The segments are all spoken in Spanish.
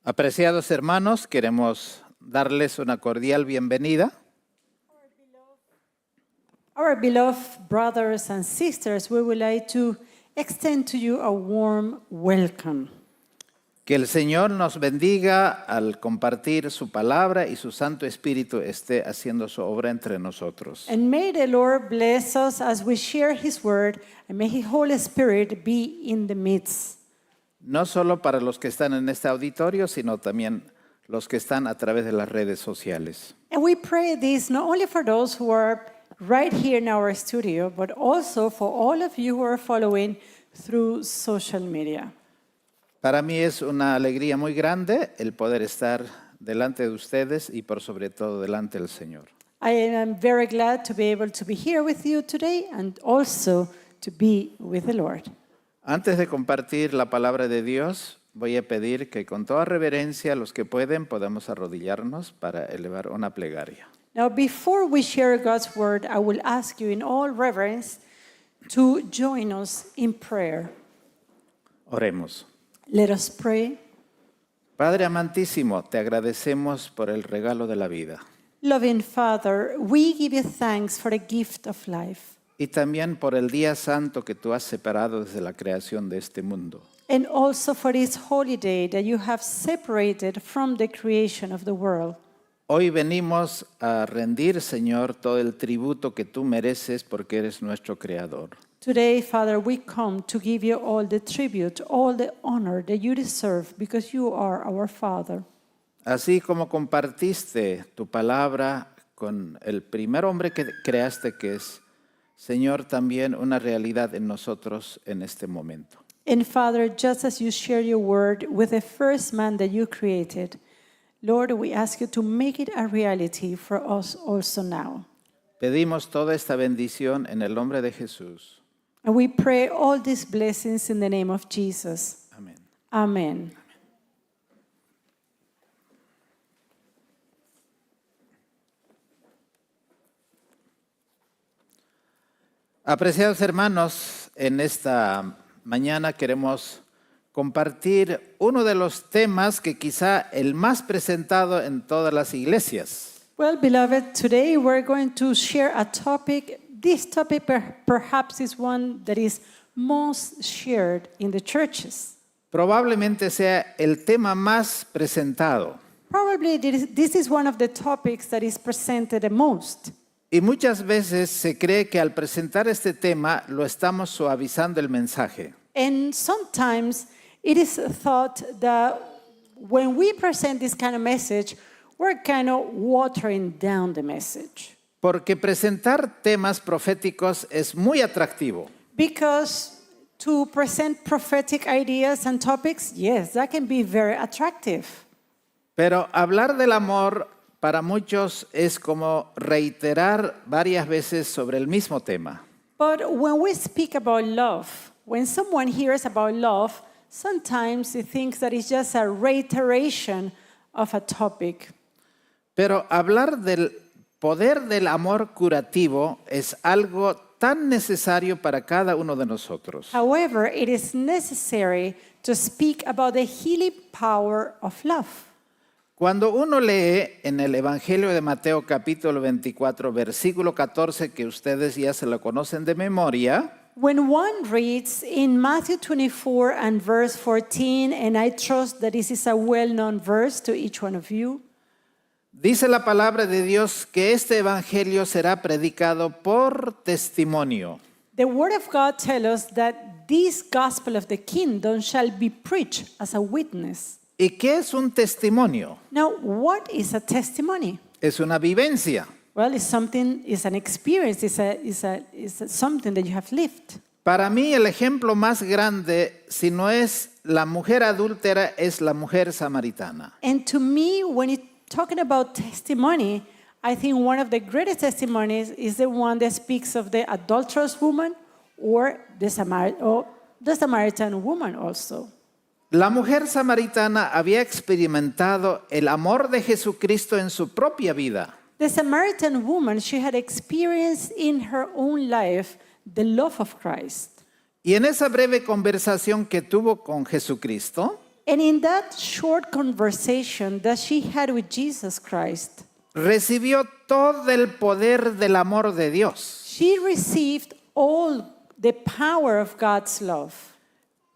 Apreciados hermanos, queremos darles una cordial bienvenida. Our beloved brothers and sisters, we would like to extend to you a warm welcome. Que el Señor nos bendiga al compartir su palabra y su Santo Espíritu esté haciendo su obra entre nosotros. And may the Lord bless us as we share His word, and may His Holy Spirit be in the midst. No solo para los que están en este auditorio, sino también los que están a través de las redes sociales. And we pray this not only for those who are right here in our studio, but also for all of you who are following through social media. Para mí es una alegría muy grande el poder estar delante de ustedes y por sobre todo delante del Señor. I am very glad to be able to be here with you today and also to be with the Lord. Antes de compartir la palabra de Dios, voy a pedir que con toda reverencia, los que pueden, podamos arrodillarnos para elevar una plegaria. Now, before we share God's word, I will ask you in all reverence to join us in prayer. Oremos. Let us pray. Padre amantísimo, te agradecemos por el regalo de la vida Loving Father, we give you thanks for the gift of life y también por el día santo que tú has separado desde la creación de este mundo. and also for this holy day that you have separated from the creation of the world. Hoy venimos a rendir, Señor, todo el tributo que tú mereces porque eres nuestro creador. Today, Father, we come to give you all the tribute, all the honor that you deserve because you are our Father. Así como compartiste tu palabra con el primer hombre que creaste, que es, Señor, también una realidad en nosotros en este momento. And Father, just as you share your word with the first man that you created, Lord, we ask you to make it a reality for us also now. Pedimos toda esta bendición en el nombre de Jesús. And we pray all these blessings in the name of Jesus. Amén. Amen. Apreciados hermanos, en esta mañana queremos compartir uno de los temas que quizá el más presentado en todas las iglesias. Well, beloved, today we're going to share a topic. This topic perhaps is one that is most shared in the churches. Probablemente sea el tema más presentado. Probably this is one of the topics that is presented the most. Y muchas veces se cree que al presentar este tema lo estamos suavizando el mensaje. And sometimes it is thought that when we present this kind of message, we're kind of watering down the message. Porque presentar temas proféticos es muy atractivo. Because to present prophetic ideas and topics, yes, that can be very attractive. Pero hablar del amor para muchos es como reiterar varias veces sobre el mismo tema. But when we speak about love, when someone hears about love, sometimes they think that it's just a reiteration of a topic. Pero hablar del poder del amor curativo es algo tan necesario para cada uno de nosotros. However, it is necessary to speak about the healing power of love. Cuando uno lee en el Evangelio de Mateo capítulo 24, versículo 14, que ustedes ya se lo conocen de memoria, When one reads in Matthew 24 and verse 14, and I trust that this is a well-known verse to each one of you, dice la palabra de Dios que este Evangelio será predicado por testimonio. the Word of God tells us that this gospel of the kingdom shall be preached as a witness. ¿Y qué es un testimonio? Now, what is a testimony? Es una vivencia. Well, it's something, it's an experience, it's something that you have lived. Para mí el ejemplo más grande, si no es la mujer adúltera, es la mujer samaritana. And to me, when it's talking about testimony, I think one of the greatest testimonies is the one that speaks of the adulterous woman or the Samaritan woman also. La mujer samaritana había experimentado el amor de Jesucristo en su propia vida. The Samaritan woman, she had experienced in her own life the love of Christ. Y en esa breve conversación que tuvo con Jesucristo, And in that short conversation that she had with Jesus Christ, recibió todo el poder del amor de Dios she received all the power of God's love.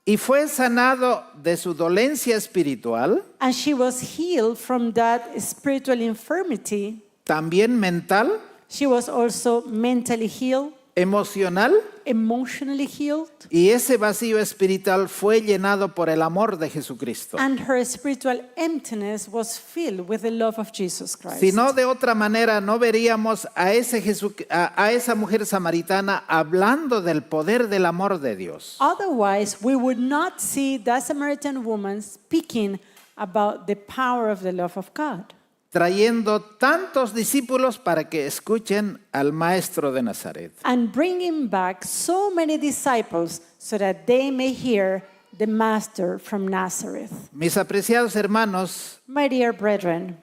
y fue sanado de su dolencia espiritual, And she was healed from that spiritual infirmity. también mental, She was also mentally healed, emocional, emotionally healed, y ese vacío espiritual fue llenado por el amor de Jesucristo. and her spiritual emptiness was filled with the love of Jesus Christ. Si no, de otra manera, no veríamos a esa mujer samaritana hablando del poder del amor de Dios. Otherwise, we would not see that Samaritan woman speaking about the power of the love of God, Trayendo tantos discípulos para que escuchen al Maestro de Nazaret. and bringing back so many disciples so that they may hear the Master from Nazareth. Mis apreciados hermanos, My dear brethren,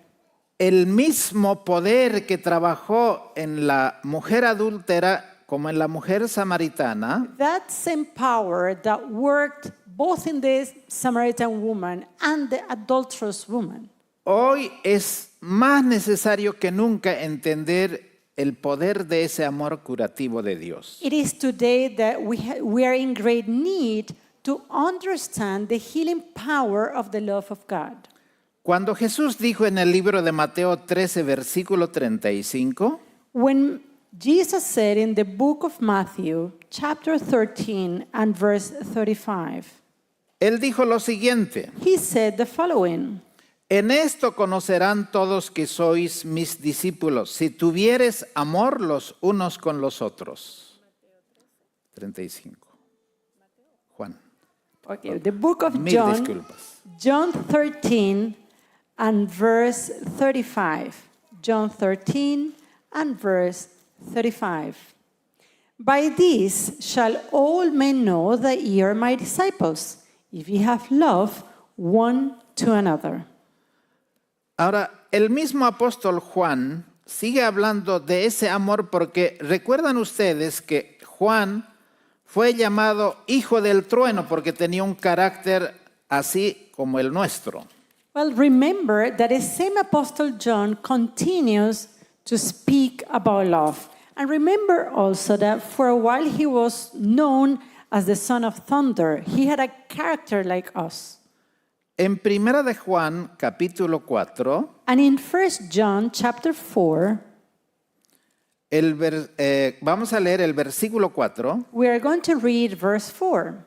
el mismo poder que trabajó en la mujer adúltera como en la mujer samaritana, that same power that worked both in the Samaritan woman and the adulterous woman, hoy es más necesario que nunca entender el poder de ese amor curativo de Dios. it is today that we are in great need to understand the healing power of the love of God. Cuando Jesús dijo en el libro de Mateo 13, versículo 35, When Jesus said in the book of Matthew, chapter 13 and verse 35, Él dijo lo siguiente: he said the following: en esto conocerán todos que sois mis discípulos, si tuvieres amor los unos con los otros. 35. Juan. Okay, the book of Mil John, disculpas. John 13 and verse 35. John 13 and verse 35. By this shall all men know that ye are my disciples, if ye have love one to another. Ahora, el mismo apóstol Juan sigue hablando de ese amor porque recuerdan ustedes que Juan fue llamado hijo del trueno porque tenía un carácter así como el nuestro. Well, remember that the same Apostle John continues to speak about love. And remember also that for a while he was known as the son of thunder. He had a character like us. En Primera de Juan, capítulo 4, And in 1 John chapter 4, vamos a leer el versículo 4. we are going to read verse 4.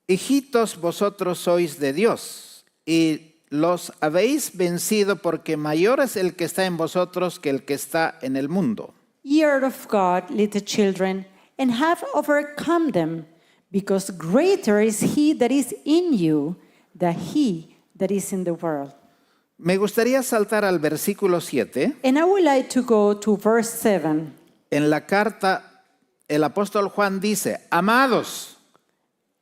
Hijitos, vosotros sois de Dios y los habéis vencido porque mayor es el que está en vosotros que el que está en el mundo. Ye are of God, little children, and have overcome them, because greater is he that is in you than he that is in the world. Me gustaría saltar al versículo 7. And I would like to go to verse 7. En la carta, el apóstol Juan dice, amados,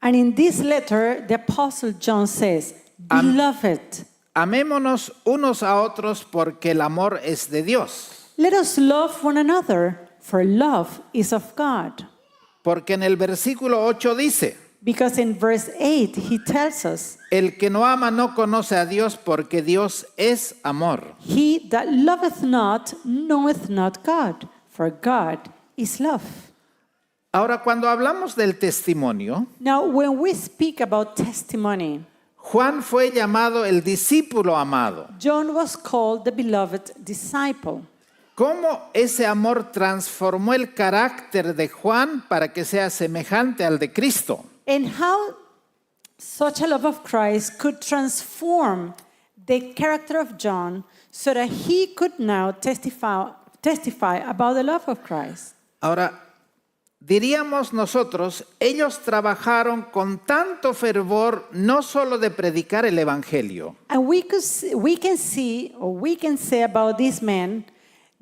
And in this letter, the Apostle John says, Beloved, amémonos unos a otros porque el amor es de Dios. let us love one another, for love is of God. Porque en el versículo 8 dice, Because in verse 8, he tells us, el que no ama no conoce a Dios porque Dios es amor. He that loveth not knoweth not God, for God is love. Ahora, cuando hablamos del testimonio, Now, when we speak about testimony, Juan fue llamado el discípulo amado. John was called the beloved disciple. ¿Cómo ese amor transformó el carácter de Juan para que sea semejante al de Cristo? And how such a love of Christ could transform the character of John so that he could now testify about the love of Christ. Ahora, diríamos nosotros, ellos trabajaron con tanto fervor no solo de predicar el Evangelio, And we can say about these men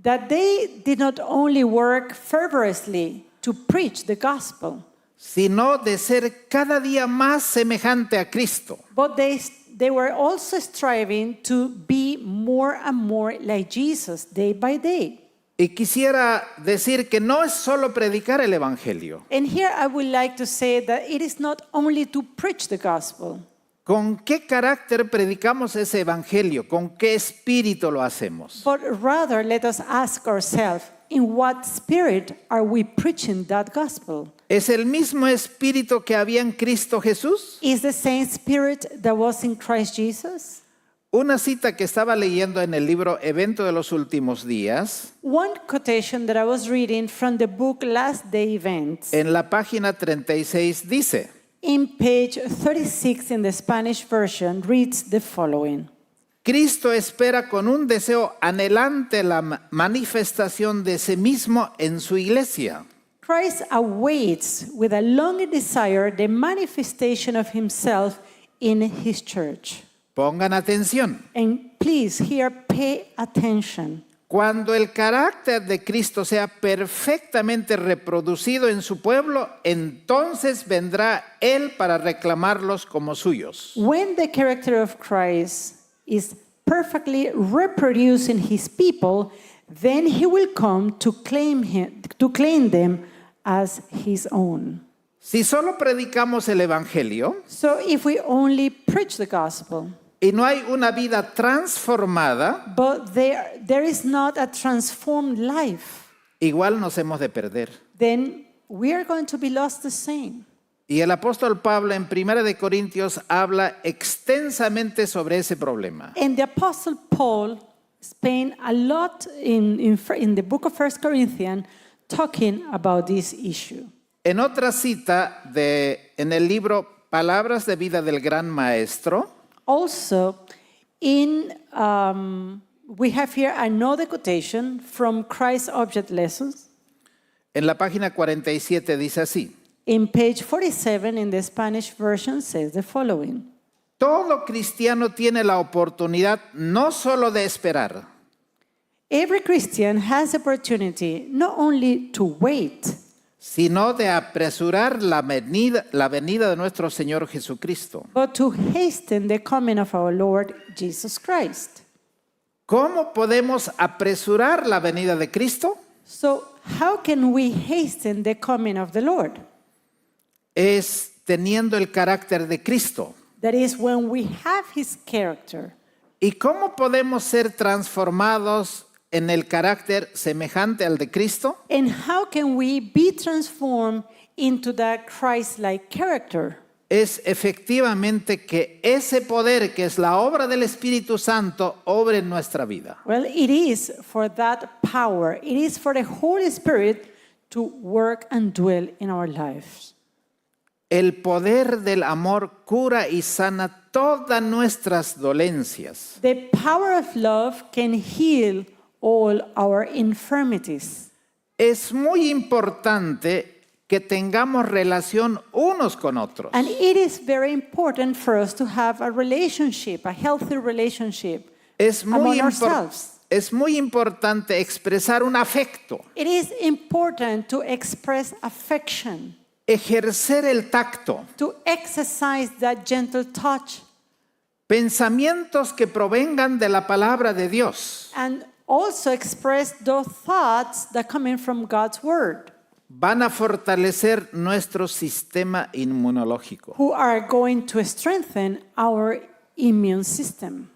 that they did not only work fervorously to preach the gospel, sino de ser cada día más semejante a Cristo. but they were also striving to be more and more like Jesus day by day. Y quisiera decir que no es solo predicar el Evangelio. And here I would like to say that it is not only to preach the gospel. ¿Con qué carácter predicamos ese evangelio? ¿Con qué espíritu lo hacemos? But rather, let us ask ourselves, in what spirit are we preaching that gospel? ¿Es el mismo espíritu que había en Cristo Jesús? Is the same spirit that was in Christ Jesus? Una cita que estaba leyendo en el libro Evento de los Últimos Días, One quotation that I was reading from the book Last Day Events, en la página 36 dice: in page 36 in the Spanish version, reads the following. Cristo espera con un deseo anhelante la manifestación de sí mismo en su iglesia. Christ awaits with a longing desire the manifestation of himself in his church. Pongan atención. And please here pay attention. Cuando el carácter de Cristo sea perfectamente reproducido en su pueblo, entonces vendrá Él para reclamarlos como suyos. When the character of Christ is perfectly reproduced in his people, then he will come to claim them as his own. Si solo predicamos el Evangelio So if we only preach the gospel, y no hay una vida transformada, but there is not a transformed life, igual nos hemos de perder. then we are going to be lost the same. Y el apóstol Pablo en 1 de Corintios habla extensamente sobre ese problema. And the Apostle Paul spent a lot in the book of 1 Corinthians talking about this issue. En otra cita en el libro Palabras de Vida del Gran Maestro, Also, we have here another quotation from Christ's Object Lessons. en la página 47 dice así: In page 47 in the Spanish version says the following. todo cristiano tiene la oportunidad no solo de esperar, Every Christian has the opportunity not only to wait, sino de apresurar la venida de nuestro Señor Jesucristo. but to hasten the coming of our Lord Jesus Christ. ¿Cómo podemos apresurar la venida de Cristo? So how can we hasten the coming of the Lord? Es teniendo el carácter de Cristo. That is when we have his character. ¿Y cómo podemos ser transformados en el carácter semejante al de Cristo? And how can we be transformed into that Christ-like character? Es efectivamente que ese poder que es la obra del Espíritu Santo obre en nuestra vida. Well, it is for that power, it is for the Holy Spirit to work and dwell in our lives. El poder del amor cura y sana todas nuestras dolencias. The power of love can heal all our infirmities. Es muy importante que tengamos relación unos con otros. And it is very important for us to have a relationship, a healthy relationship Es muy, among ourselves. es muy importante expresar un afecto, It is important to express affection, ejercer el tacto, to exercise that gentle touch, pensamientos que provengan de la palabra de Dios. and also express those thoughts that come in from God's word, Van a fortalecer nuestro sistema inmunológico. who are going to strengthen our immune system.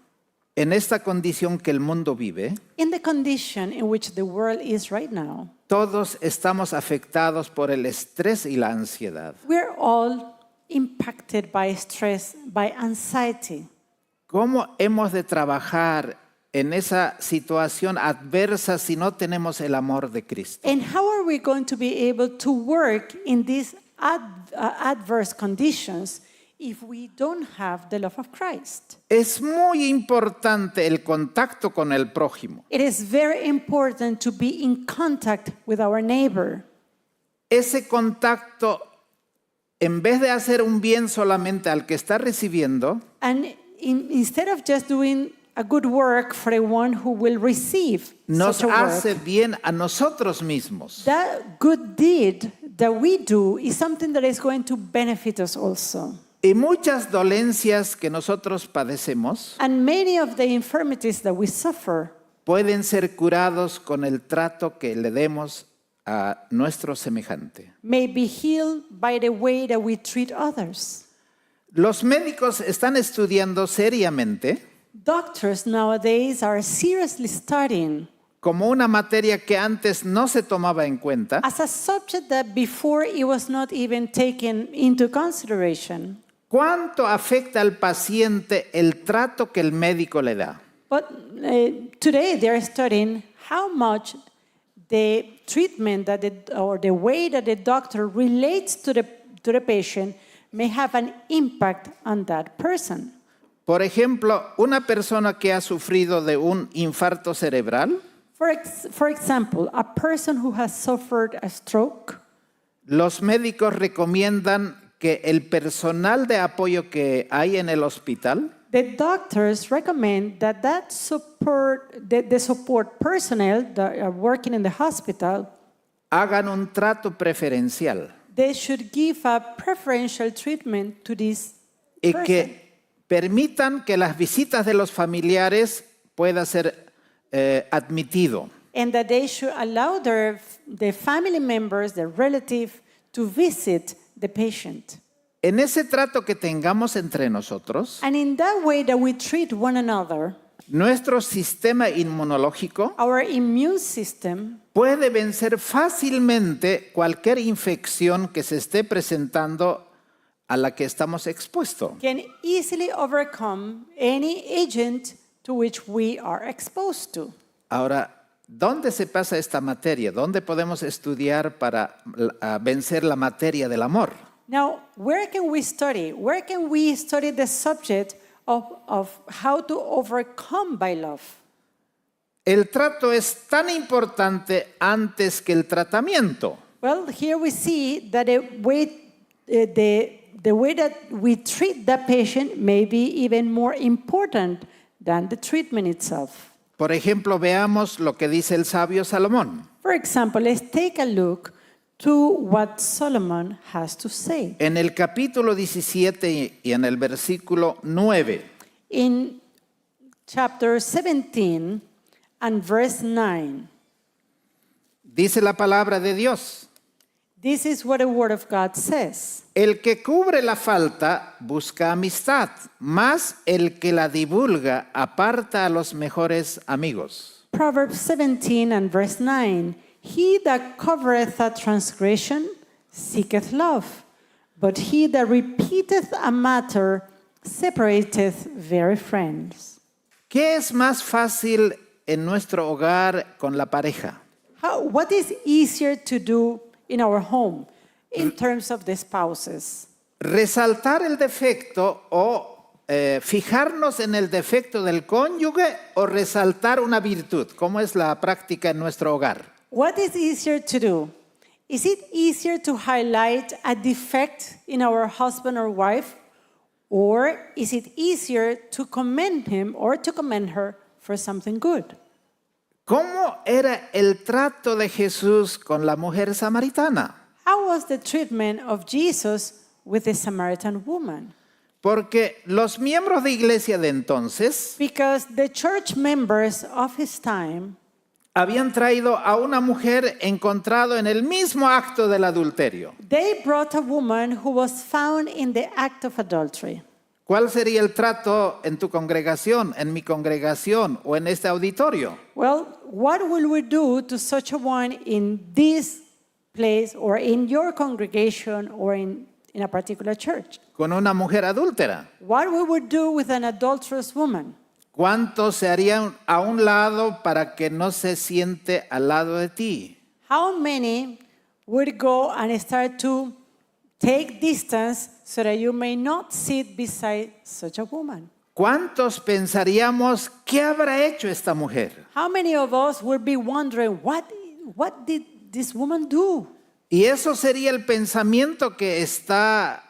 En esta condición que el mundo vive, In the condition in which the world is right now, todos estamos afectados por el estrés y la ansiedad. we're all impacted by stress, by anxiety. ¿Cómo hemos de trabajar en esa situación adversa si no tenemos el amor de Cristo? And how are we going to be able to work in these adverse conditions if we don't have the love of Christ? Es muy importante el contacto con el prójimo. It is very important to be in contact with our neighbor. Ese contacto, en vez de hacer un bien solamente al que está recibiendo, And instead of just doing a good work for the one who will receive nos such a work, hace bien a nosotros mismos. that good deed that we do is something that is going to benefit us also. Y muchas dolencias que nosotros padecemos And many of the infirmities that we suffer pueden ser curados con el trato que le demos a nuestro semejante. may be healed by the way that we treat others. Los médicos están estudiando seriamente Doctors nowadays are seriously studying como una materia que antes no se tomaba en cuenta, as a subject that before it was not even taken into consideration. cuánto afecta al paciente el trato que el médico le da. But today they are studying how much the treatment or the way that the doctor relates to the patient may have an impact on that person. Por ejemplo, una persona que ha sufrido de un infarto cerebral, For example, a person who has suffered a stroke, los médicos recomiendan que el personal de apoyo que hay en el hospital the doctors recommend that the support personnel that are working in the hospital, hagan un trato preferencial they should give a preferential treatment to this y person. que permitan que las visitas de los familiares pueda ser admitido. And that they should allow their family members, their relative, to visit the patient. En ese trato que tengamos entre nosotros, And in that way that we treat one another, nuestro sistema inmunológico our immune system puede vencer fácilmente cualquier infección que se esté presentando a la que estamos expuestos. can easily overcome any agent to which we are exposed to. Ahora, ¿dónde se pasa esta materia? ¿Dónde podemos estudiar para vencer la materia del amor? Now, where can we study? Where can we study the subject of how to overcome by love? El trato es tan importante antes que el tratamiento. Well, here we see that the way that we treat the patient may be even more important than the treatment itself. Por ejemplo, veamos lo que dice el sabio Salomón. For example, let's take a look to what Solomon has to say. En el capítulo 17 y en el versículo 9, In chapter 17 and verse 9, dice la palabra de Dios: this is what the Word of God says. el que cubre la falta busca amistad, mas el que la divulga aparta a los mejores amigos. Proverbs 17 and verse 9, he that covereth a transgression seeketh love, but he that repeateth a matter separateth very friends. ¿Qué es más fácil en nuestro hogar con la pareja? What is easier to do in our home in terms of the spouses? ¿Resaltar el defecto o fijarnos en el defecto del cónyuge o resaltar una virtud? ¿Cómo es la práctica en nuestro hogar? What is easier to do? Is it easier to highlight a defect in our husband or wife? Or is it easier to commend him or to commend her for something good? ¿Cómo era el trato de Jesús con la mujer samaritana? How was the treatment of Jesus with the Samaritan woman? Porque los miembros de iglesia de entonces Because the church members of his time habían traído a una mujer encontrado en el mismo acto del adulterio. they brought a woman who was found in the act of adultery. ¿Cuál sería el trato en tu congregación, en mi congregación o en este auditorio? Well, what will we do to such a one in this place or in your congregation or in a particular church? Con una mujer adúltera. What we would do with an adulterous woman? ¿Cuántos se harían a un lado para que no se siente al lado de ti? How many would go and start to take distance so that you may not sit beside such a woman? ¿Cuántos pensaríamos qué habrá hecho esta mujer? How many of us would be wondering, what did this woman do? Y eso sería el pensamiento que está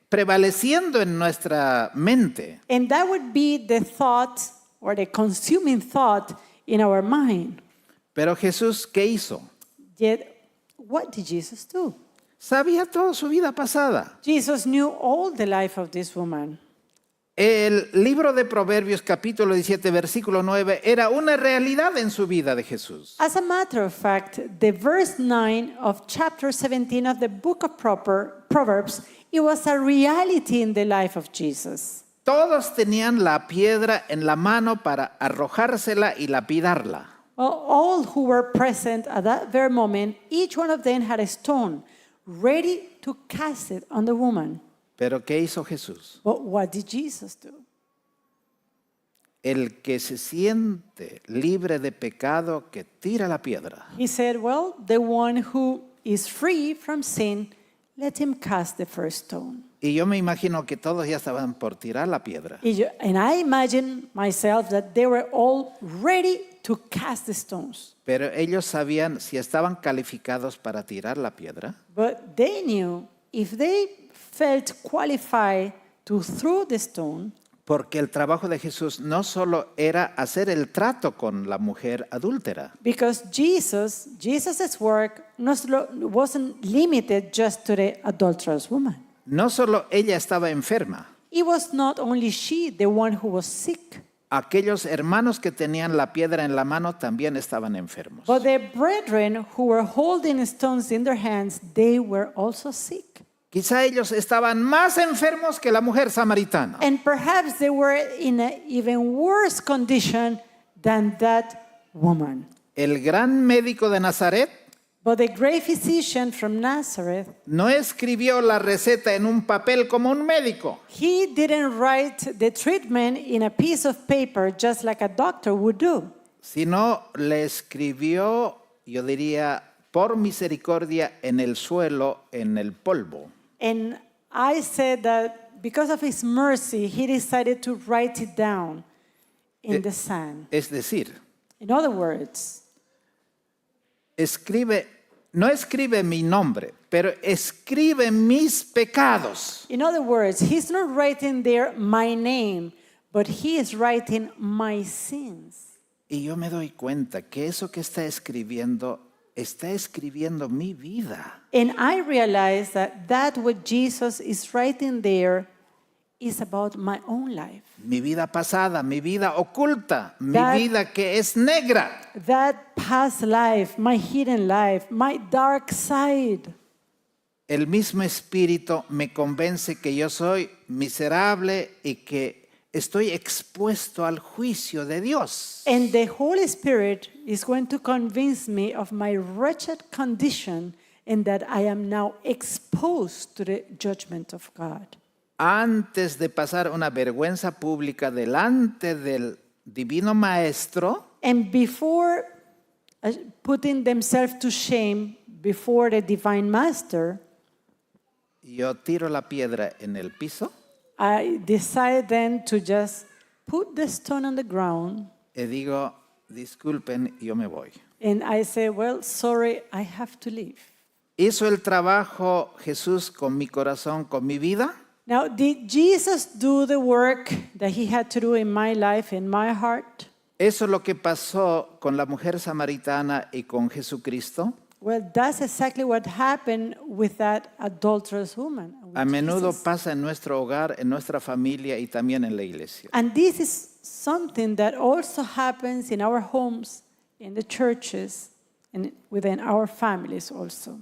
prevaleciendo en nuestra mente. And that would be the thought or the consuming thought in our mind. Pero Jesús, ¿qué hizo? Yet, what did Jesus do? Sabía toda su vida pasada. Jesus knew all the life of this woman. El libro de Proverbios, capítulo 17, versículo 9, era una realidad en su vida de Jesús. As a matter of fact, the verse 9 of chapter 17 of the book of Proverbs It was a reality in the life of Jesus. Todos tenían la piedra en la mano para arrojársela y lapidarla. Well, all who were present at that very moment, each one of them had a stone ready to cast it on the woman. Pero ¿qué hizo Jesús? But what did Jesus do? El que se siente libre de pecado, que tira la piedra. He said, well, the one who is free from sin, let him cast the first stone. Y yo me imagino que todos ya estaban por tirar la piedra. And I imagine myself that they were all ready to cast the stones. Pero ellos sabían si estaban calificados para tirar la piedra. But they knew if they felt qualified to throw the stone, Porque el trabajo de Jesús no solo era hacer el trato con la mujer adúltera. because Jesus's work wasn't limited just to the adulterous woman. No solo ella estaba enferma. It was not only she, the one who was sick, Aquellos hermanos que tenían la piedra en la mano también estaban enfermos. but the brethren who were holding stones in their hands, they were also sick. Quizá ellos estaban más enfermos que la mujer samaritana. And perhaps they were in an even worse condition than that woman. El gran médico de Nazaret But the great physician from Nazareth, no escribió la receta en un papel como un médico. he didn't write the treatment in a piece of paper just like a doctor would do. Sino le escribió, yo diría, por misericordia en el suelo, en el polvo. And I said that because of his mercy, he decided to write it down in the sand. Es decir, In other words, no escribe mi nombre, pero escribe mis pecados. he's not writing there my name, but he is writing my sins. Y yo me doy cuenta que eso que está escribiendo mi vida. And I realize that what Jesus is writing there is about my own life. Mi vida pasada, mi vida oculta, mi That- vida que es negra. That past life, my hidden life, my dark side. El mismo Espíritu me convence que yo soy miserable y que estoy expuesto al juicio de Dios. And the Holy Spirit is going to convince me of my wretched condition and that I am now exposed to the judgment of God. Antes de pasar una vergüenza pública delante del Divino Maestro, And before putting themselves to shame before the Divine Master, yo tiro la piedra en el piso I decided then to just put the stone on the ground y digo, disculpen, yo me voy. and I say, well, sorry, I have to leave. ¿Hizo el trabajo Jesús con mi corazón, con mi vida? Now, did Jesus do the work that he had to do in my life, in my heart? ¿Eso es lo que pasó con la mujer samaritana y con Jesucristo? Well, that's exactly what happened with that adulterous woman. with A menudo Jesus. pasa en nuestro hogar, en nuestra familia y también en la iglesia. And this is something that also happens in our homes, in the churches, and within our families also.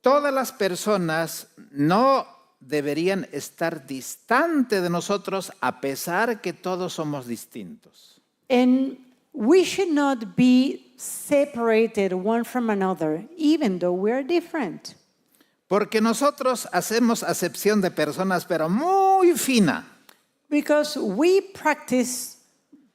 Todas las personas no deberían estar distantes de nosotros a pesar que todos somos distintos. And we should not be separated one from another, even though we are different. Porque nosotros hacemos acepción de personas, pero muy fina. Because we practice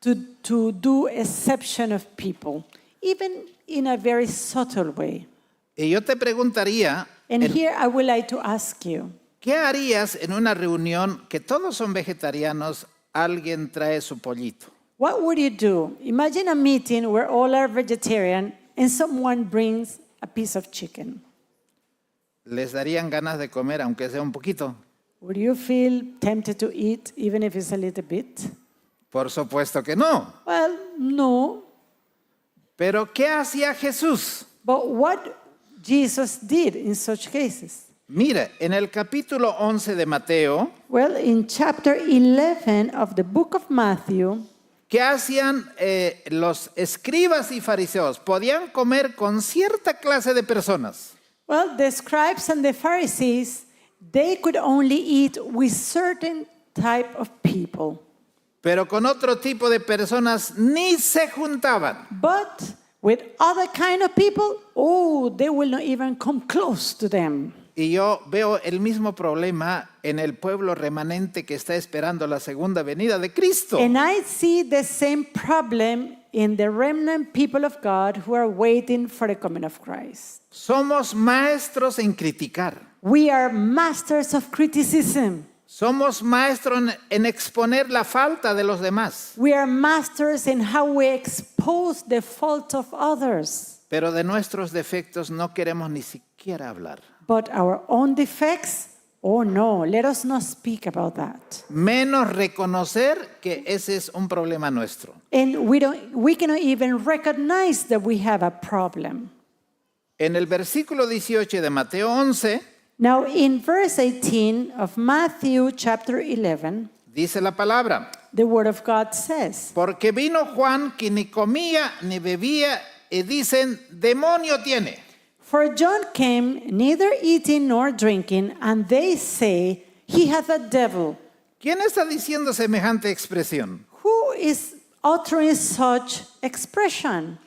to do exception of people, even in a very subtle way. Y yo te preguntaría, And here I would like to ask you, ¿qué harías en una reunión que todos son vegetarianos, alguien trae su pollito? what would you do? Imagine a meeting where all are vegetarian and someone brings a piece of chicken. ¿Les darían ganas de comer, aunque sea un poquito? Would you feel tempted to eat, even if it's a little bit? Por supuesto que no. Well, no. Pero ¿qué hacía Jesús? But what Jesus did in such cases? Mire, en el capítulo 11 de Mateo, Well, in chapter 11 of the book of Matthew, ¿qué hacían los escribas y fariseos? Podían comer con cierta clase de personas. well, the scribes and the Pharisees, they could only eat with certain type of people. pero con otro tipo de personas ni se juntaban. But with other kind of people, oh, they will not even come close to them. Y yo veo el mismo problema en el pueblo remanente que está esperando la segunda venida de Cristo. And I see the same problem in the remnant people of God who are waiting for the coming of Christ. Somos maestros en criticar. We are masters of criticism. Somos maestros en exponer la falta de los demás. We are masters in how we expose the fault of others. Pero de nuestros defectos no queremos ni siquiera hablar. But our own defects, oh no, let us not speak about that. Menos reconocer que ese es un problema nuestro. And we cannot even recognize that we have a problem. En el versículo 18 de Mateo 11, Now in verse 18 of Matthew chapter 11, dice la palabra, the word of God says, porque vino Juan que ni comía ni bebía y dicen, demonio tiene. For John came neither eating nor drinking, and they say, he hath a devil. ¿Quién está diciendo semejante expresión? Who is uttering such expression?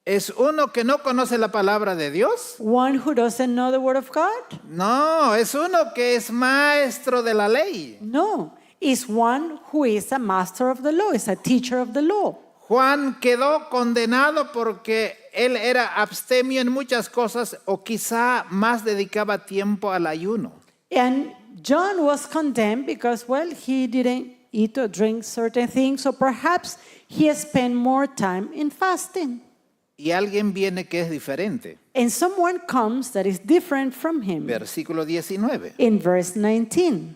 ¿Es uno que no conoce la palabra de Dios? One who doesn't know the word of God? No, es uno que es maestro de la ley. No, it's one who is a master of the law, is a teacher of the law. Juan quedó condenado porque él era abstemio en muchas cosas o quizá más dedicaba tiempo al ayuno. And John was condemned because, well, he didn't eat or drink certain things, so perhaps he spent more time in fasting. Y alguien viene que es diferente. And someone comes that is different from him. Versículo 19. In verse 19.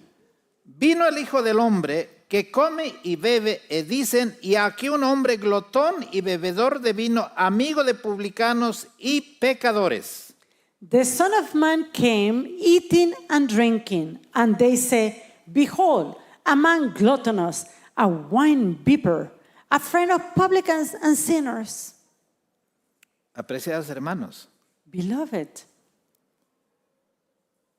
Vino el Hijo del Hombre que come y bebe, y dicen, y aquí un hombre glotón y bebedor de vino, amigo de publicanos y pecadores. The Son of Man came eating and drinking, and they say, behold, a man gluttonous, a wine bibber, a friend of publicans and sinners. Apreciados hermanos, Beloved,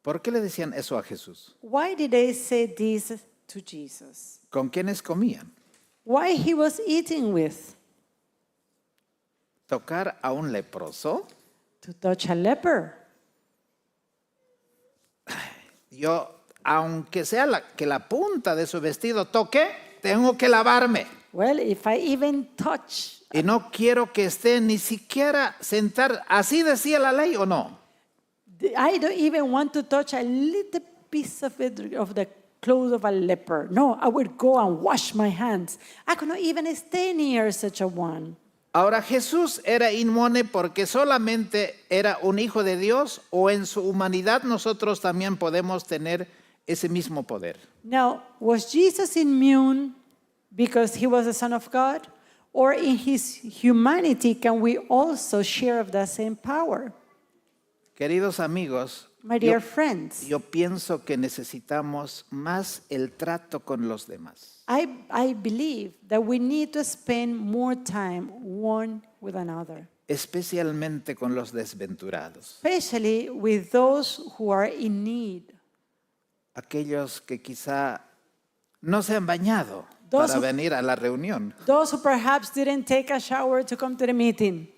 ¿por qué le decían eso a Jesús? why did they say this to Jesus? ¿Con quiénes comían? Why he was eating with? ¿Tocar a un leproso? To touch a leper. Yo, aunque sea que la punta de su vestido toque, tengo que lavarme. Well, if I even touch, Y no quiero que esté ni siquiera sentar. ¿Así decía la ley o no? I don't even want to touch a little piece of it, of the clothes of a leper. No, I would go and wash my hands. I could not even stay near such a one. Ahora, ¿Jesús era inmune porque solamente era un hijo de Dios o en su humanidad nosotros también podemos tener ese mismo poder? Now, was Jesus immune because he was the Son of God? Or in his humanity, can we also share of that same power? Queridos amigos, My dear friends, yo pienso que necesitamos más el trato con los demás. I believe that we need to spend more time one with another, Especialmente con los desventurados. especially with those who are in need. Aquellos que quizá no se han bañado Those para who- venir a la reunión. Those who perhaps didn't take a shower to come to the meeting.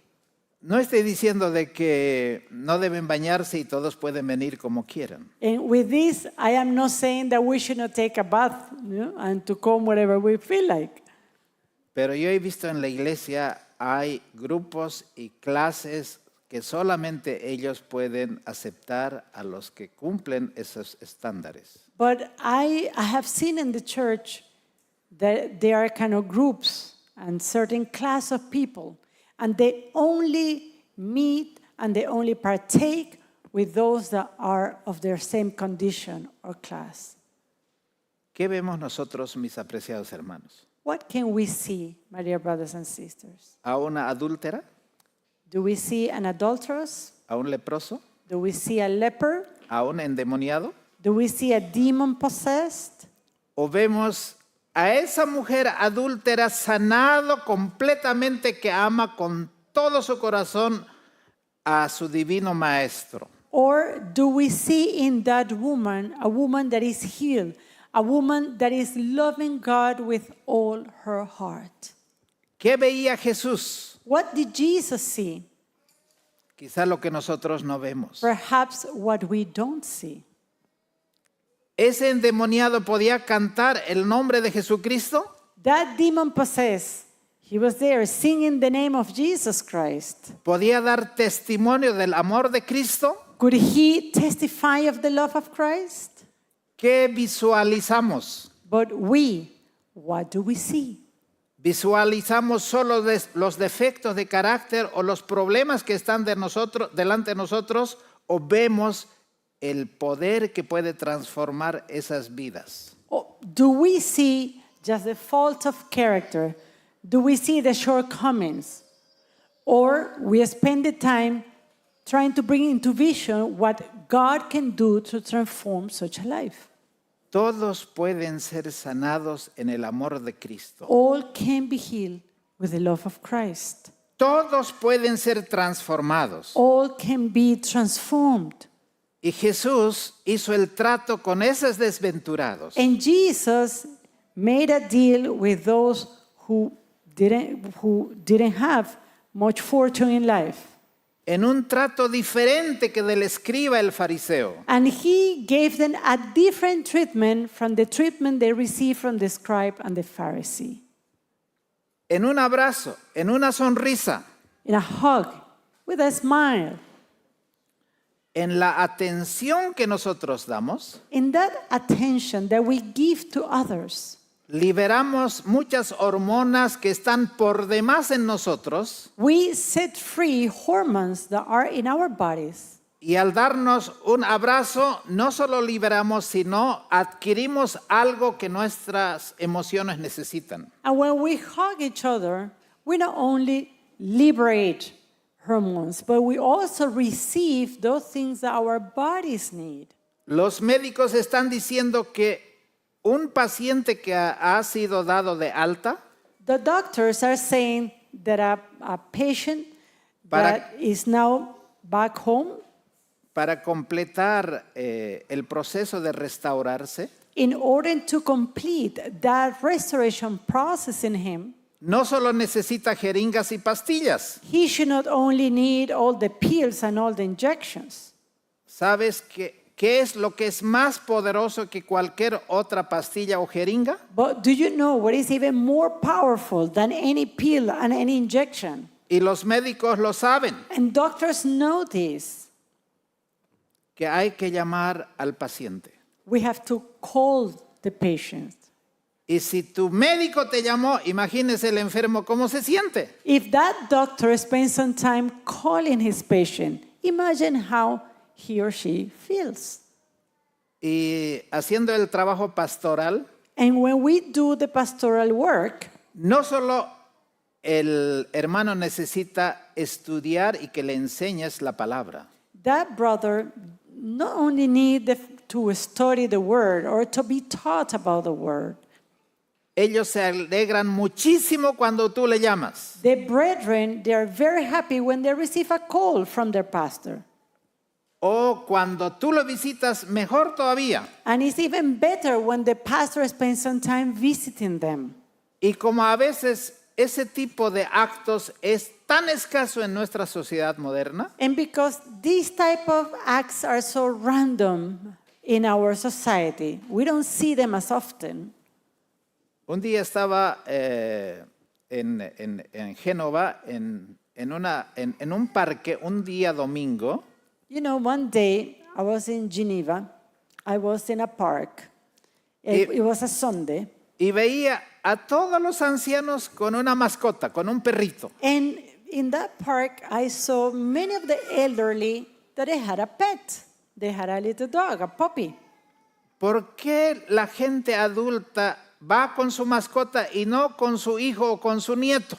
No estoy diciendo de que no deben bañarse y todos pueden venir como quieran. And with this, I am not saying that we should not take a bath, and to come wherever we feel like. Pero yo he visto en la iglesia hay grupos y clases que solamente ellos pueden aceptar a los que cumplen esos estándares. But I have seen in the church that there are kind of groups and certain class of people, and they only meet and they only partake with those that are of their same condition or class. ¿Qué vemos nosotros, mis apreciados hermanos? What can we see, my dear brothers and sisters? ¿A una adúltera? Do we see an adulteress? ¿A un leproso? Do we see a leper? ¿A un endemoniado? Do we see a demon possessed? ¿O vemos a esa mujer adúltera sanado completamente que ama con todo su corazón a su divino maestro? Or do we see in that woman a woman that is healed, a woman that is loving God with all her heart? ¿Qué veía Jesús? What did Jesus see? Quizá lo que nosotros no vemos. Perhaps what we don't see. ¿Ese endemoniado podía cantar el nombre de Jesucristo? That demon possessed, he was there singing the name of Jesus Christ. ¿Podía dar testimonio del amor de Cristo? Could he testify of the love of Christ? ¿Qué visualizamos? But we, what do we see? ¿Visualizamos solo los defectos de carácter o los problemas que están delante de nosotros o vemos el poder que puede transformar esas vidas? Or do we see just the fault of character? Do we see the shortcomings? Or we spend the time trying to bring into vision what God can do to transform such a life? Todos pueden ser sanados en el amor de Cristo. All can be healed with the love of Christ. Todos pueden ser transformados. All can be transformed. Y Jesús hizo el trato con esos desventurados. And Jesus made a deal with those who didn't have much fortune in life. En un trato diferente que del escriba el fariseo. And he gave them a different treatment from the treatment they received from the scribe and the Pharisee. En un abrazo, en una sonrisa, In a hug, with a smile. en la atención que nosotros damos, In that attention that we give to others, liberamos muchas hormonas que están por demás en nosotros we set free hormones that are in our bodies. y al darnos un abrazo no solo liberamos, sino adquirimos algo que nuestras emociones necesitan. And when we hug each other, we not only liberate hormones, but we also receive those things that our bodies need. Los médicos están diciendo que un paciente que ha sido dado de alta The doctors are saying that a patient Para- that is now back home, para completar el proceso de restaurarse, in order to complete that restoration process in him, no solo necesita jeringas y pastillas. he should not only need all the pills and all the injections. ¿Sabes qué es lo que es más poderoso que cualquier otra pastilla o jeringa? But do you know what is even more powerful than any pill and any injection? Y los médicos lo saben, And doctors know this. que hay que llamar al paciente. We have to call the patient. Y si tu médico te llamó, imagínese el enfermo cómo se siente. If that doctor spends some time calling his patient, imagine how he or she feels. Y haciendo el trabajo pastoral, And when we do the pastoral work, no solo el hermano necesita estudiar y que le enseñes la palabra. that brother not only need to study the word or to be taught about the word. Ellos se alegran muchísimo cuando tú le llamas. The brethren, they are very happy when they receive a call from their pastor. O cuando tú lo visitas, mejor todavía. And it's even better when the pastor spends some time visiting them. Y como a veces ese tipo de actos es tan escaso en nuestra sociedad moderna, And because these type of acts are so random in our society, we don't see them as often. un día estaba en Génova, en un parque, un día domingo, You know, one day I was in Geneva, I was in a park, it was a Sunday, y veía a todos los ancianos con una mascota, con un perrito. and in that park I saw many of the elderly that they had a pet. They had a little dog, a puppy. ¿Por qué la gente adulta va con su mascota y no con su hijo o con su nieto?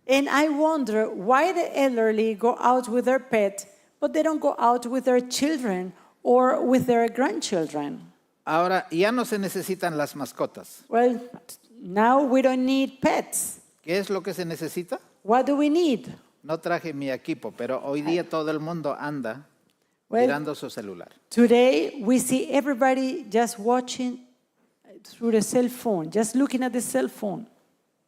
And I wonder why the elderly go out with their pet, but they don't go out with their children or with their grandchildren. Ahora ya no se necesitan las mascotas. Well, now we don't need pets. ¿Qué es lo que se necesita? What do we need? No traje mi equipo, pero hoy día todo el mundo anda Well, mirando su celular. today we see everybody just watching through the cell phone, just looking at the cell phone.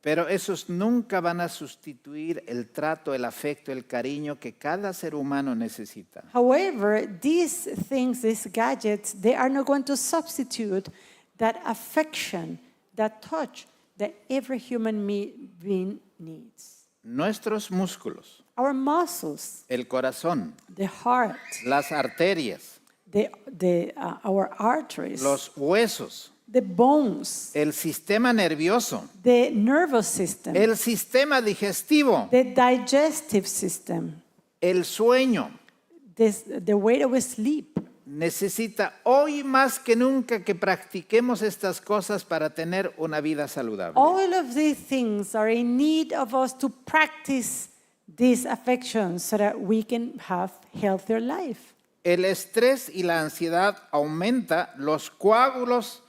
Pero esos nunca van a sustituir el trato, el afecto, el cariño que cada ser humano necesita. However, these things, these gadgets, they are not going to substitute that affection, that touch that every human being needs. Nuestros músculos, Our muscles, el corazón, the heart, las arterias, our arteries, los huesos, the bones, el sistema nervioso, the nervous system, el sistema digestivo, the digestive system, el sueño, the way that we sleep. necesita hoy más que nunca que practiquemos estas cosas para tener una vida saludable. All of these things are in need of us to practice these affections so that we can have healthier life. El estrés y la ansiedad aumenta los coágulos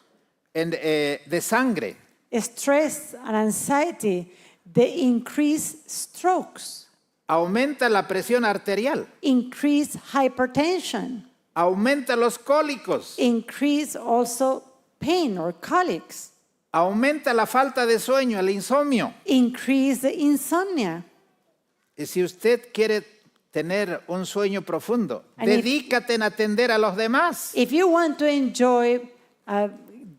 de sangre, Stress and anxiety, they increase strokes, aumenta la presión arterial, increase hypertension, aumenta los cólicos, increase also pain or colics, aumenta la falta de sueño, el insomnio. increase the insomnia. Y si usted quiere tener un sueño profundo, And if- dedícate en atender a los demás. If you want to enjoy a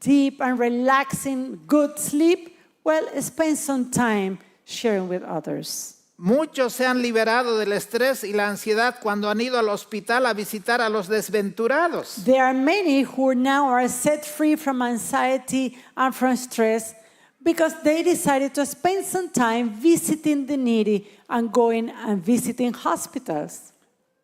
deep and relaxing good sleep, well, spend some time sharing with others. Muchos se han liberado del estrés y la ansiedad cuando han ido al hospital a visitar a los desventurados. There are many who now are set free from anxiety and from stress because they decided to spend some time visiting the needy and going and visiting hospitals.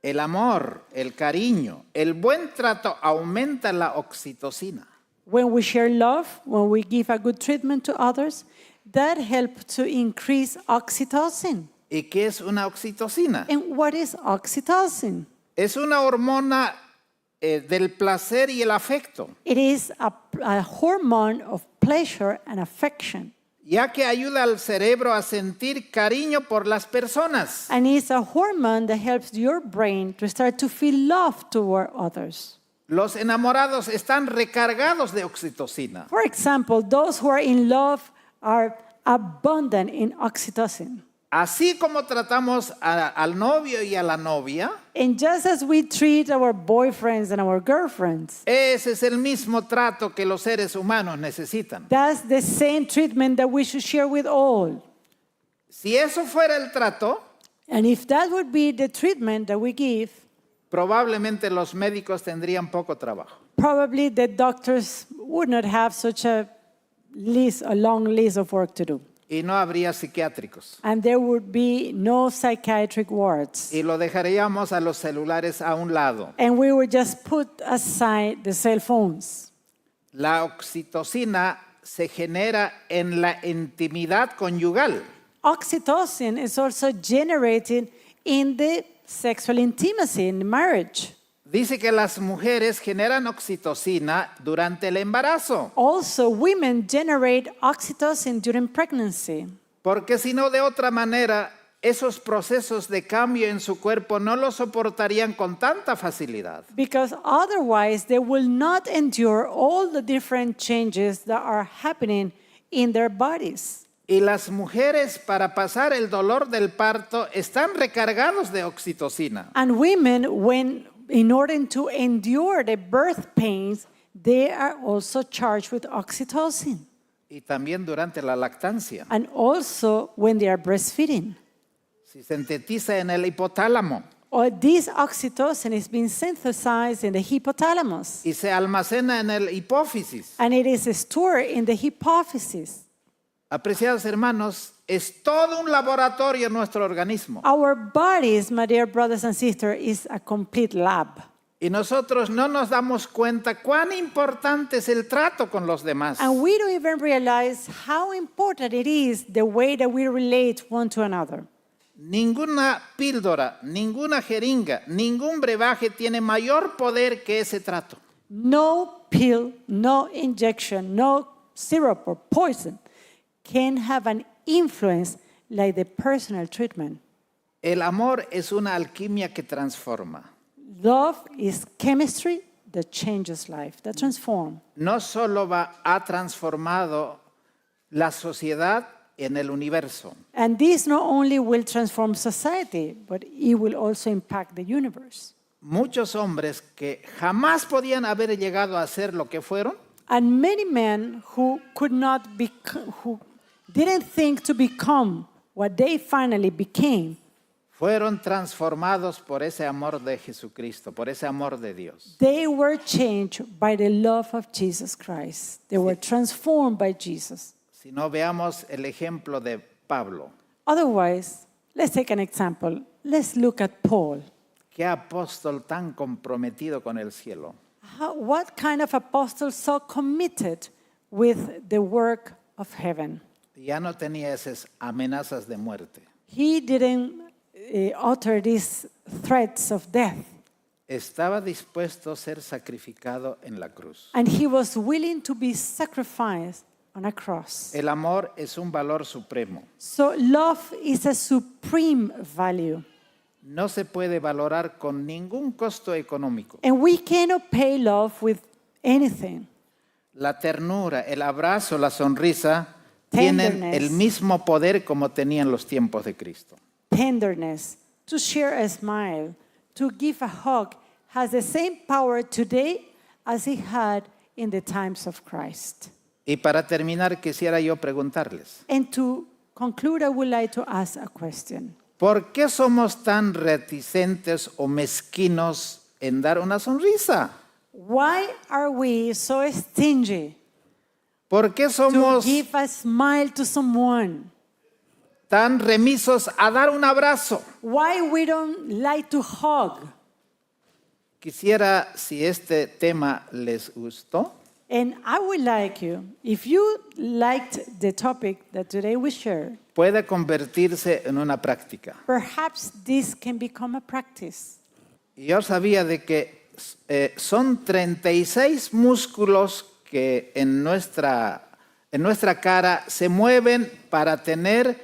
El amor, el cariño, el buen trato aumenta la oxitocina. When we share love, when we give a good treatment to others, that helps to increase oxytocin. ¿Y qué es una oxitocina? And what is oxytocin? Es una hormona del placer y el afecto, It is a hormone of pleasure and affection. ya que ayuda al cerebro a sentir cariño por las personas. And it's a hormone that helps your brain to start to feel love toward others. Los enamorados están recargados de oxitocina. For example, those who are in love are abundant in oxytocin. Así como tratamos al novio y a la novia, And just as we treat our boyfriends and our girlfriends, ese es el mismo trato que los seres humanos necesitan. that's the same treatment that we should share with all. Si eso fuera el trato, And if that would be the treatment that we give, probablemente los médicos tendrían poco trabajo. probably the doctors would not have such a long list of work to do. Y no habría psiquiátricos. And there would be no psychiatric wards. Y lo dejaríamos a los celulares a un lado. And we would just put aside the cell phones. La oxitocina se genera en la intimidad conyugal. Oxytocin is also generated in the sexual intimacy in marriage. Dice que las mujeres generan oxitocina durante el embarazo, Also, women generate oxytocin during pregnancy porque si no de otra manera esos procesos de cambio en su cuerpo no lo soportarían con tanta facilidad. because otherwise they will not endure all the different changes that are happening in their bodies. Y las mujeres para pasar el dolor del parto están recargados de oxitocina. And women, in order to endure the birth pains, they are also charged with oxytocin. Y también durante la lactancia. And also when they are breastfeeding. Se sintetiza en el hipotálamo Or this oxytocin is being synthesized in the hypothalamus. y se almacena en el hipófisis. And it is stored in the hypophysis. Apreciados hermanos, es todo un laboratorio nuestro organismo. Our bodies, my dear brothers and sisters, is a complete lab. Y nosotros no nos damos cuenta cuán importante es el trato con los demás. And we don't even realize how important it is the way that we relate one to another. Ninguna píldora, ninguna jeringa, ningún brebaje tiene mayor poder que ese trato. No pill, no injection, no syrup or poison can have an influence like the personal treatment. El amor es una alquimia que transforma. Love is chemistry that changes life, that transforms. No solo ha transformado la sociedad en el universo, And this not only will transform society, but it will also impact the universe. muchos hombres que jamás podían haber llegado a ser lo que fueron, And many men who who didn't think to become what they finally became, fueron transformados por ese amor de Jesucristo, por ese amor de Dios. they were changed by the love of Jesus Christ. They were transformed by Jesus. Si no, veamos el ejemplo de Pablo. Otherwise, let's take an example. Let's look at Paul. Qué apóstol tan comprometido con el cielo. What kind of apostle so committed with the work of heaven? Ya no tenía esas amenazas de muerte. He didn't utter these threats of death. Estaba dispuesto a ser sacrificado en la cruz. And he was willing to be sacrificed on a cross. El amor es un valor supremo. So love is a supreme value. No se puede valorar con ningún costo económico. And we cannot pay love with anything. La ternura, el abrazo, la sonrisa tienen Tenderness. el mismo poder como tenían los tiempos de Cristo. Tenderness, to share a smile, to give a hug has the same power today as it had in the times of Christ. Y para terminar, quisiera yo preguntarles, And to conclude, I would like to ask a question. ¿por qué somos tan reticentes o mezquinos en dar una sonrisa? Why are we so stingy ¿Por qué to somos give a smile to someone? tan remisos a dar un abrazo? Why we don't like to hug? Quisiera, si este tema les gustó, And I would like you, if you liked the topic that today we share, puede convertirse en una práctica. perhaps this can become a practice. Y yo sabía de que son 36 músculos que en nuestra cara se mueven para tener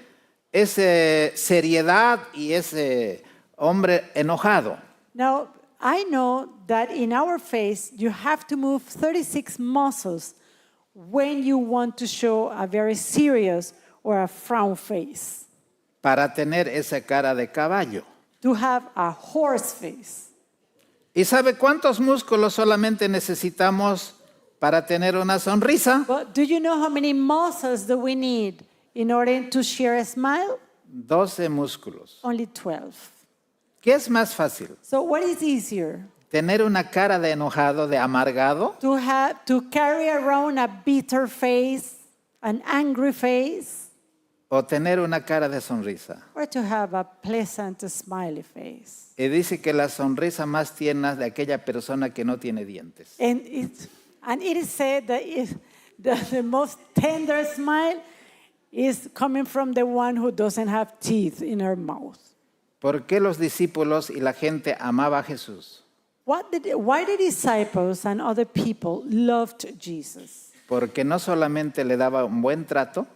esa seriedad y ese hombre enojado. Now, I know that in our face, you have to move 36 muscles when you want to show a very serious or a frown face, Para tener esa cara de caballo. to have a horse face. ¿Y sabe cuántos músculos solamente necesitamos para tener una sonrisa? But do you know how many muscles do we need in order to share a smile? 12 músculos. Only 12. ¿Qué es más fácil? So what is easier? ¿Tener una cara de enojado, de amargado? To carry around a bitter face, an angry face, ¿O tener una cara de sonrisa? or to have a pleasant, smiley face? Y dice que la sonrisa más tierna de aquella persona que no tiene dientes. And it is said that the most tender smile is coming from the one who doesn't have teeth in her mouth. ¿Por qué los discípulos y la gente amaba a Jesús? Why the disciples and other people loved Jesus? Porque no solamente le daba un buen trato,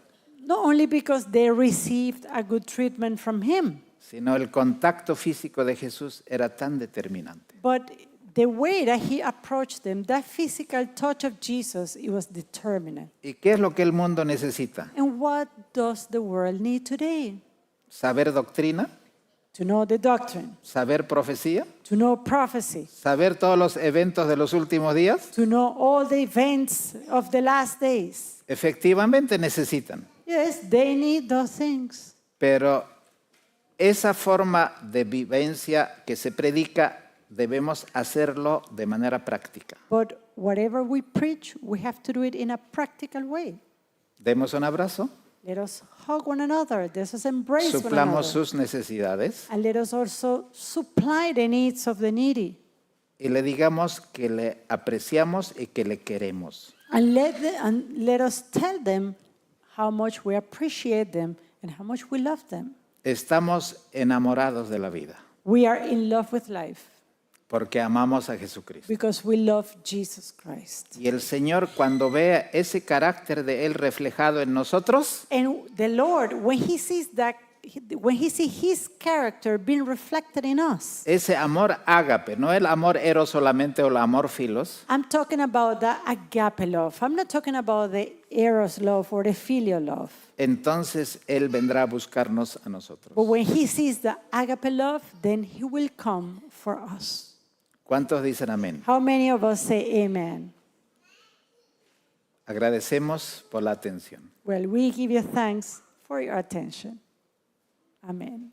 Not only because they received a good treatment from him, sino el contacto físico de Jesús era tan determinante. but the way that he approached them, that physical touch of Jesus, it was determinant. ¿Y qué es lo que el mundo necesita? And what does the world need today? ¿Saber doctrina? To know the doctrine, ¿Saber profecía? to know prophecy, ¿Saber todos los eventos de los últimos días? to know all the events of the last days. Efectivamente necesitan. Yes, they need those things. Pero esa forma de vivencia que se predica debemos hacerlo de manera práctica. But whatever we preach, we have to do it in a practical way. Demos un abrazo, Let us hug one another. Let us embrace one suplamos another. sus necesidades And let us also supply the needs of the needy. y le digamos que le apreciamos y que le queremos. And let us tell them how much we appreciate them and how much we love them. Estamos enamorados de la vida We are in love with life porque amamos a Jesucristo. because we love Jesus Christ. Y el Señor, cuando vea ese carácter de Él reflejado en nosotros, And the Lord, when He sees that when he see his character being reflected in us. Ese amor ágape, no el amor eros solamente o el amor filos, I'm talking about the agape love. I'm not talking about the eros love or the filial love. entonces Él vendrá a buscarnos a nosotros. But when he sees the agape love, then he will come for us. ¿Cuántos dicen amén? How many of us say amen? Agradecemos por la atención. Well, we give you thanks for your attention. Amen.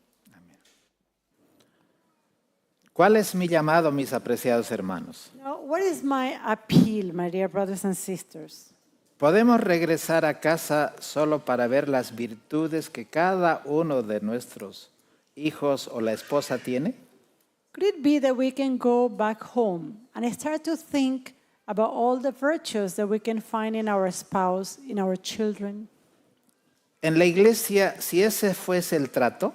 ¿Cuál es mi llamado, mis apreciados hermanos? Now, what is my appeal, my dear brothers and sisters? ¿Podemos regresar a casa solo para ver las virtudes que cada uno de nuestros hijos o la esposa tiene? Could it be that we can go back home and start to think about all the virtues that we can find in our spouse, in our children? En la iglesia, si ese fuese el trato,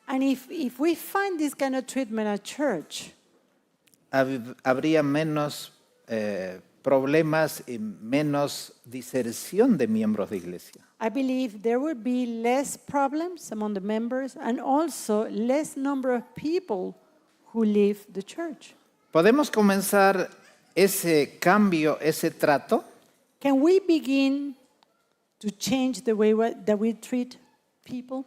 And if we find this kind of treatment at church, habría menos problemas y menos diserción de miembros de iglesia. I believe there would be less problems among the members and also less number of people who leave the church. ¿Podemos comenzar ese cambio, ese trato? Can we begin to change the way that we treat people?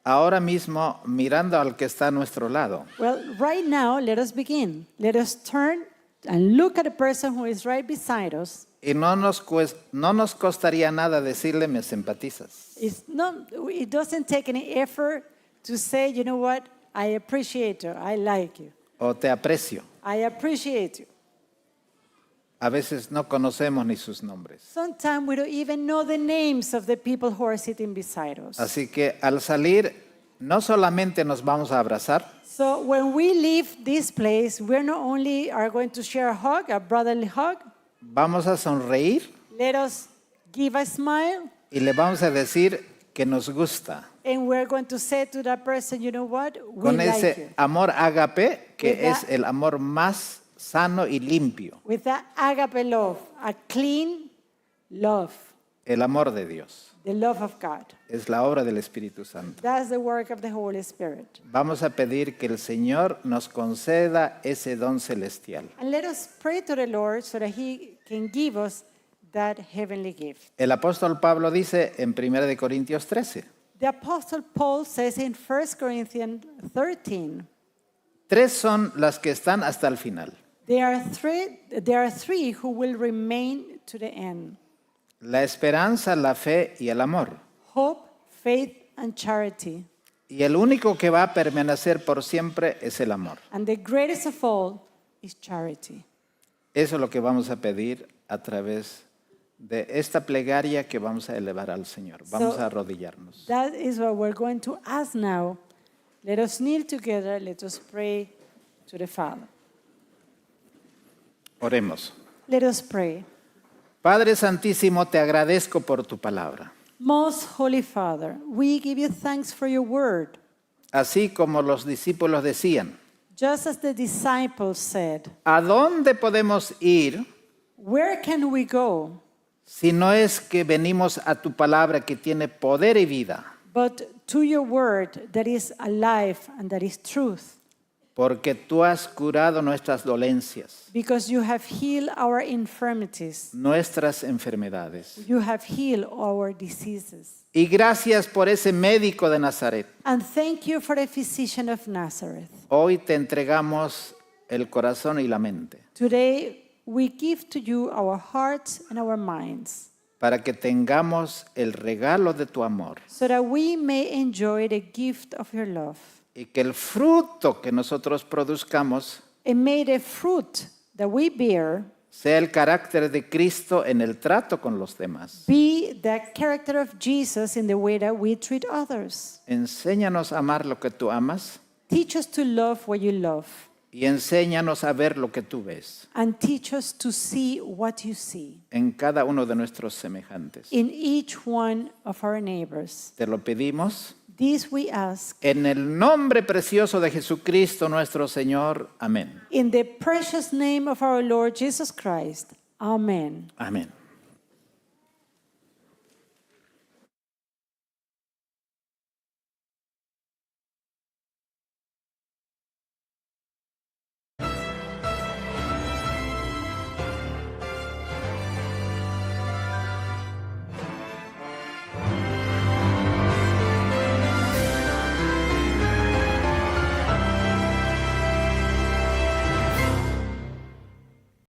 Ahora mismo, mirando al que está a nuestro lado. Well, right now, let us begin. Let us turn and look at the person who is right beside us. Y no nos costaría nada decirle, me simpatizas. It doesn't take any effort to say, you know what, I appreciate you, I like you. O te aprecio. I appreciate you. A veces no conocemos ni sus nombres. Sometimes we don't even know the names of the people who are sitting beside us. Así que al salir, no solamente nos vamos a abrazar, So when we leave this place, we're not only are going to share a hug, a brotherly hug, vamos a sonreír let us give a smile, y le vamos a decir que nos gusta. and we're going to say to that person, you know what, we Con like ese you. amor ágape, que With es that- el amor más sano y limpio, With that agape love, a clean love, el amor de Dios. the love of God. Es la obra del Espíritu Santo. That's the work of the Holy Spirit. Vamos a pedir que el Señor nos conceda ese don celestial. And let us pray to the Lord so that He can give us that heavenly gift. El apóstol Pablo dice en 1 de Corintios 13, The Apostle Paul says in 1 Corinthians 13, tres son las que están hasta el final. there are three who will remain to the end: La esperanza, la fe y el amor. hope, faith, and charity. Y el único que va a permanecer por siempre es el amor. And the greatest of all is charity. Eso es lo que vamos a pedir a través de esta plegaria que vamos a elevar al Señor. Vamos So- a arrodillarnos. That is what we're going to ask now. Let us kneel together. Let us pray to the Father. Oremos. Let us pray. Padre Santísimo, te agradezco por tu palabra. Most Holy Father, we give you thanks for your word. Así como los discípulos decían, Just as the disciples said, ¿a dónde podemos ir where can we go si no es que venimos a tu palabra que tiene poder y vida? but to your word that is alive and that is truth? Porque tú has curado nuestras dolencias, Because you have healed our infirmities. nuestras enfermedades. You have healed our diseases. Y gracias por ese médico de Nazaret. And thank you for the physician of Nazareth. Hoy te entregamos el corazón y la mente Today, we give to you our hearts and our minds para que tengamos el regalo de tu amor so that we may enjoy the gift of your love. y que el fruto que nosotros produzcamos And may the fruit that we bear sea el carácter de Cristo en el trato con los demás. be the character of Jesus in the way that we treat others. Enséñanos a amar lo que tú amas Teach us to love what you love, y enséñanos a ver lo que tú ves and teach us to see what you see en cada uno de nuestros semejantes. in each one of our neighbors. Te lo pedimos This we ask en el nombre precioso de Jesucristo nuestro Señor. Amén. in the precious name of our Lord Jesus Christ. Amen. Amén.